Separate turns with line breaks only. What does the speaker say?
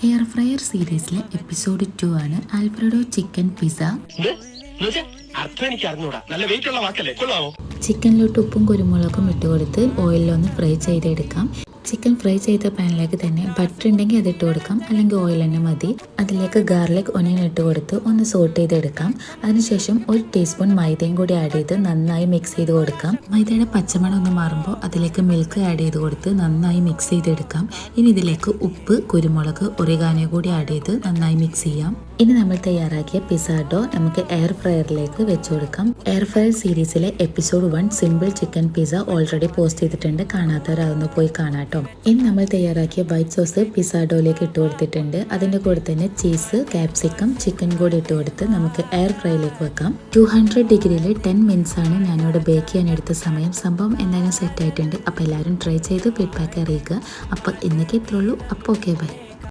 Air fryer സീരീസിലെ episode 2 ആണ് Alfredo chicken pizza. ചിക്കനിലോട്ട് ഉപ്പും കുരുമുളകും ഇട്ടുകൊടുത്ത് ഓയിലൊന്ന് ഫ്രൈ ചെയ്തെടുക്കാം. ചിക്കൻ ഫ്രൈ ചെയ്ത പാനിലേക്ക് തന്നെ ബട്ടർ ഉണ്ടെങ്കിൽ അത് ഇട്ട് കൊടുക്കാം, അല്ലെങ്കിൽ ഓയിൽ തന്നെ മതി. അതിലേക്ക് ഗാർലിക് ഒനിയൻ ഇട്ട് കൊടുത്ത് ഒന്ന് സോട്ട് ചെയ്തെടുക്കാം. അതിനുശേഷം 1 ടീസ്പൂൺ മൈദയും കൂടി ആഡ് ചെയ്ത് നന്നായി മിക്സ് ചെയ്ത് കൊടുക്കാം. മൈദയുടെ പച്ചമണം ഒന്ന് മാറുമ്പോൾ അതിലേക്ക് മിൽക്ക് ആഡ് ചെയ്ത് കൊടുത്ത് നന്നായി മിക്സ് ചെയ്തെടുക്കാം. ഇനി ഇതിലേക്ക് ഉപ്പ്, കുരുമുളക്, ഒറിഗാനോ കൂടി ആഡ് ചെയ്ത് നന്നായി മിക്സ് ചെയ്യാം. ഇനി നമ്മൾ തയ്യാറാക്കിയ പിസ്സ ഡോ നമുക്ക് എയർ ഫ്രയറിലേക്ക് വെച്ച് കൊടുക്കാം. എയർ ഫ്രയർ സീരീസിലെ episode 1 simple chicken pizza already post ചെയ്തിട്ടുണ്ട്, കാണാത്തവരതൊന്ന് പോയി കാണാട്ടോ. ഇനി നമ്മൾ തയ്യാറാക്കിയ വൈറ്റ് സോസ് പിസ്സ ഡോയിലേക്ക് ഇട്ട് കൊടുത്തിട്ടുണ്ട്. അതിൻ്റെ കൂടെ തന്നെ ചീസ്, ക്യാപ്സിക്കം, ചിക്കൻ കൂടി ഇട്ട് കൊടുത്ത് നമുക്ക് എയർ ഫ്രൈയിലേക്ക് വെക്കാം. 200 ഡിഗ്രിയിൽ 10 മിനിറ്റ്സ് ആണ് ഞാനിവിടെ ബേക്ക് ചെയ്യാൻ എടുത്ത സമയം. സംഭവം എന്തായാലും സെറ്റ് ആയിട്ടുണ്ട്. അപ്പോൾ എല്ലാവരും ട്രൈ ചെയ്ത് ഫീഡ്ബാക്ക് അറിയിക്കുക. അപ്പോൾ ഇന്നൊക്കെ ഇത്രയുള്ളൂ. അപ്പോൾ ഓക്കെ, ബൈ.